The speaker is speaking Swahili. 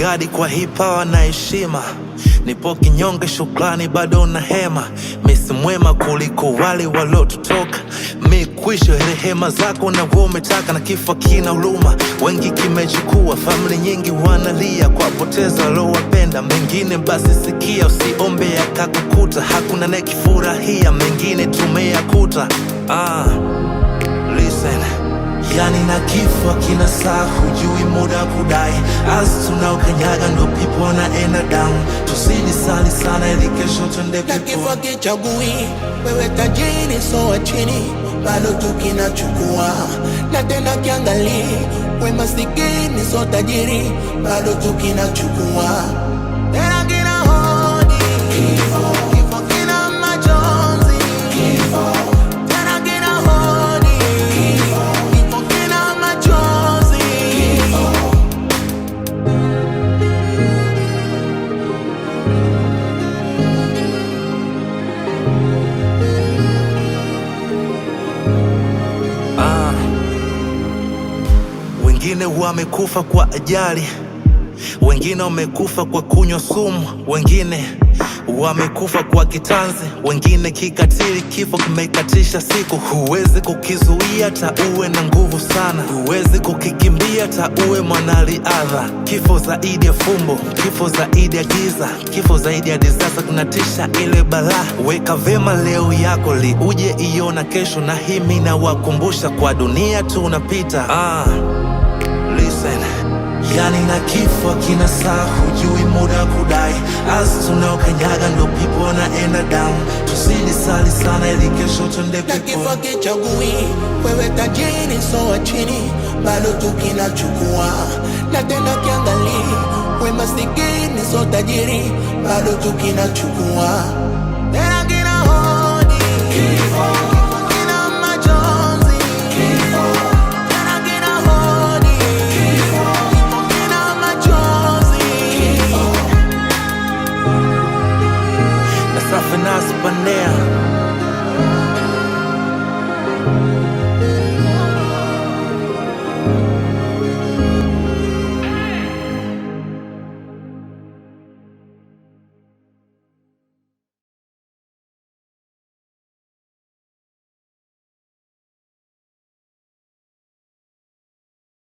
gadi kwa hipawa na heshima. Nipo kinyonge, shukrani bado na hema. Misi mwema kuliko wale walotutoka. Mi kwisho rehema zako na wewe umetaka. Na kifo kina huruma, wengi kimechukua. Family nyingi wanalia kwa poteza walowapenda. Mengine basi sikia, usiombe yakakukuta. Hakuna nekifurahia, mengine tumeyakuta. Listen, yani na kifo kina saa, hujui muda kudai. As tunaokanyaga ndo people wanaenda down. Tusidi sali sana ili kesho tuende people. Na kifo kichagui, wewe tajiri so wa chini, bado tukinachukua. Na tena kiangali, we masikini so tajiri, bado tukinachukua. Tena kina hodi kifo, kifo kina majonzi kifo. Tena kina hodi kifo, kifo kina majonzi kifo. Wengine wamekufa kwa ajali, wengine wamekufa kwa kunywa sumu, wengine wamekufa kwa kitanzi, wengine kikatili. Kifo kimekatisha siku, huwezi kukizuia ta uwe na nguvu sana. Huwezi kukikimbia ta uwe mwanariadha. Kifo zaidi ya fumbo, kifo zaidi ya giza, kifo zaidi ya disaster, kunatisha ile balaa. Weka vema leo yako li uje iona kesho, na himi na wakumbusha kwa dunia tunapita. Listen, yani na kifo kina saa, hujui muda kudai. As tunaokanyaga ndo people wanaenda down. Tusidi sali sana ili kesho tuende people. Na kifo kichagui, wewe tajiri so wa chini, bado tukinachukua. Na tena kiangali, we masikini so tajiri, bado tukinachukua. Tena kina hodi kifo, kifo kina majonzi kifo. Tena kina hodi kifo, kifo kina majonzi kifo. Na safi nasi panea